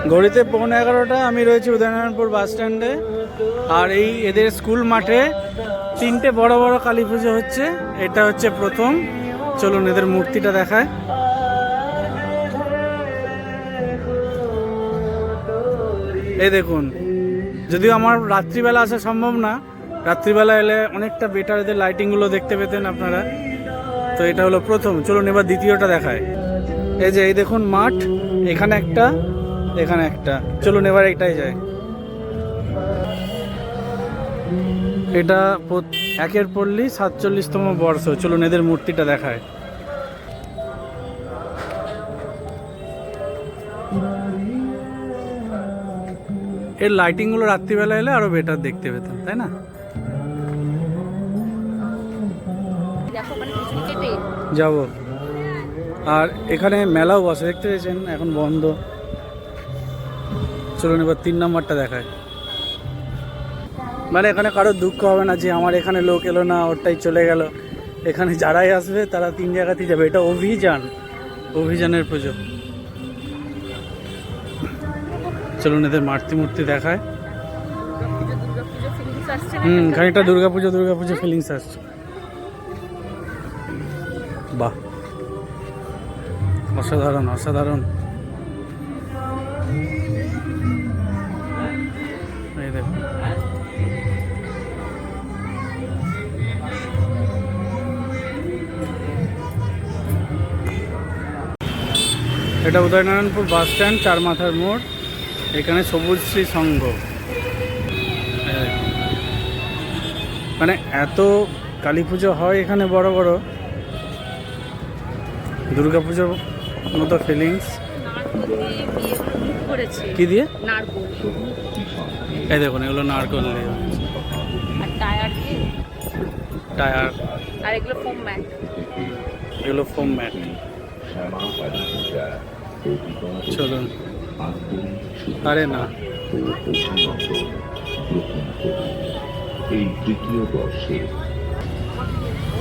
ঘড়িতে 11:15। আমি রয়েছি উদয়নারায়ণপুর বাস স্ট্যান্ডে। আর এই এদের স্কুল মাঠে 3টে বড় বড় কালী পুজো হচ্ছে। এটা হচ্ছে প্রথম। চলুন এদের মূর্তিটা দেখায়। এই দেখুন, যদিও আমার রাত্রিবেলা আসা সম্ভব না, রাত্রিবেলা এলে অনেকটা বেটার এদের লাইটিংগুলো দেখতে পেতেন আপনারা। তো এটা হলো প্রথম। চলুন এবার দ্বিতীয়টা দেখায়। এই যে এই দেখুন মাঠ, এখানে একটা, এখানে একটা। চলুন এবার এইটাই যায়। এটা একের পল্লী 47তম বর্ষ। চলুন এদের মূর্তিটা দেখায়। এর লাইটিংগুলো রাত্রিবেলা এলে আরো বেটার দেখতে পেতেন, তাই না? যাব। আর এখানে মেলাও বসে, দেখতে পেয়েছেন, এখন বন্ধ। চলুন এবার 3 নম্বরটা দেখায়। মানে এখানে কারো দুঃখ হবে না যে আমার এখানে লোক এলো না, ওরটাই চলে গেল। এখানে যারাই আসবে তারা 3 জায়গাতেই যাবে। এটা অভিযানের পুজো। চলুন এদের মূর্তি দেখায়। খানিকটা দুর্গাপুজো ফিলিংস আসছে। বাহ, অসাধারণ অসাধারণ। এই দেখুন, এটা উদয়নারায়ণপুর বাস স্ট্যান্ড, 4 মাথার মোড়। এখানে সবুজশ্রী সংঘ। মানে এত কালী পুজো হয় এখানে বড় বড়, দুর্গাপুজোর মতো ফিলিংস। কি দিয়ে? এই দেখুন, এগুলো নারকল দিয়ে, টায়ার, আর এগুলো ফোম ম্যাট। চলুন। আরে না,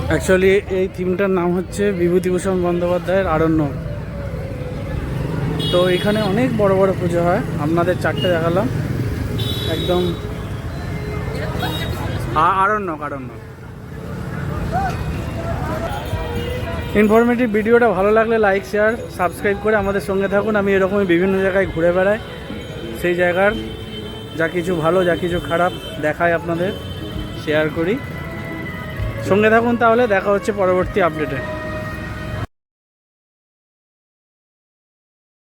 অ্যাকচুয়ালি এই থিমটার নাম হচ্ছে বিভূতিভূষণ বন্দ্যোপাধ্যায়ের আরণ্যক। তো এখানে অনেক বড় বড় পুজো হয়। আপনাদের 4টে দেখালাম। একদম আরণ্যক। ইনফরমেটিভ ভিডিওটা ভালো লাগলে লাইক, শেয়ার, সাবস্ক্রাইব করে আমাদের সঙ্গে থাকুন। আমি এরকমই বিভিন্ন জায়গায় ঘুরে বেড়াই, সেই জায়গার যা কিছু ভালো যা কিছু খারাপ দেখায় আপনাদের শেয়ার করি। সঙ্গে থাকুন, তাহলে দেখা হচ্ছে পরবর্তী আপডেটে।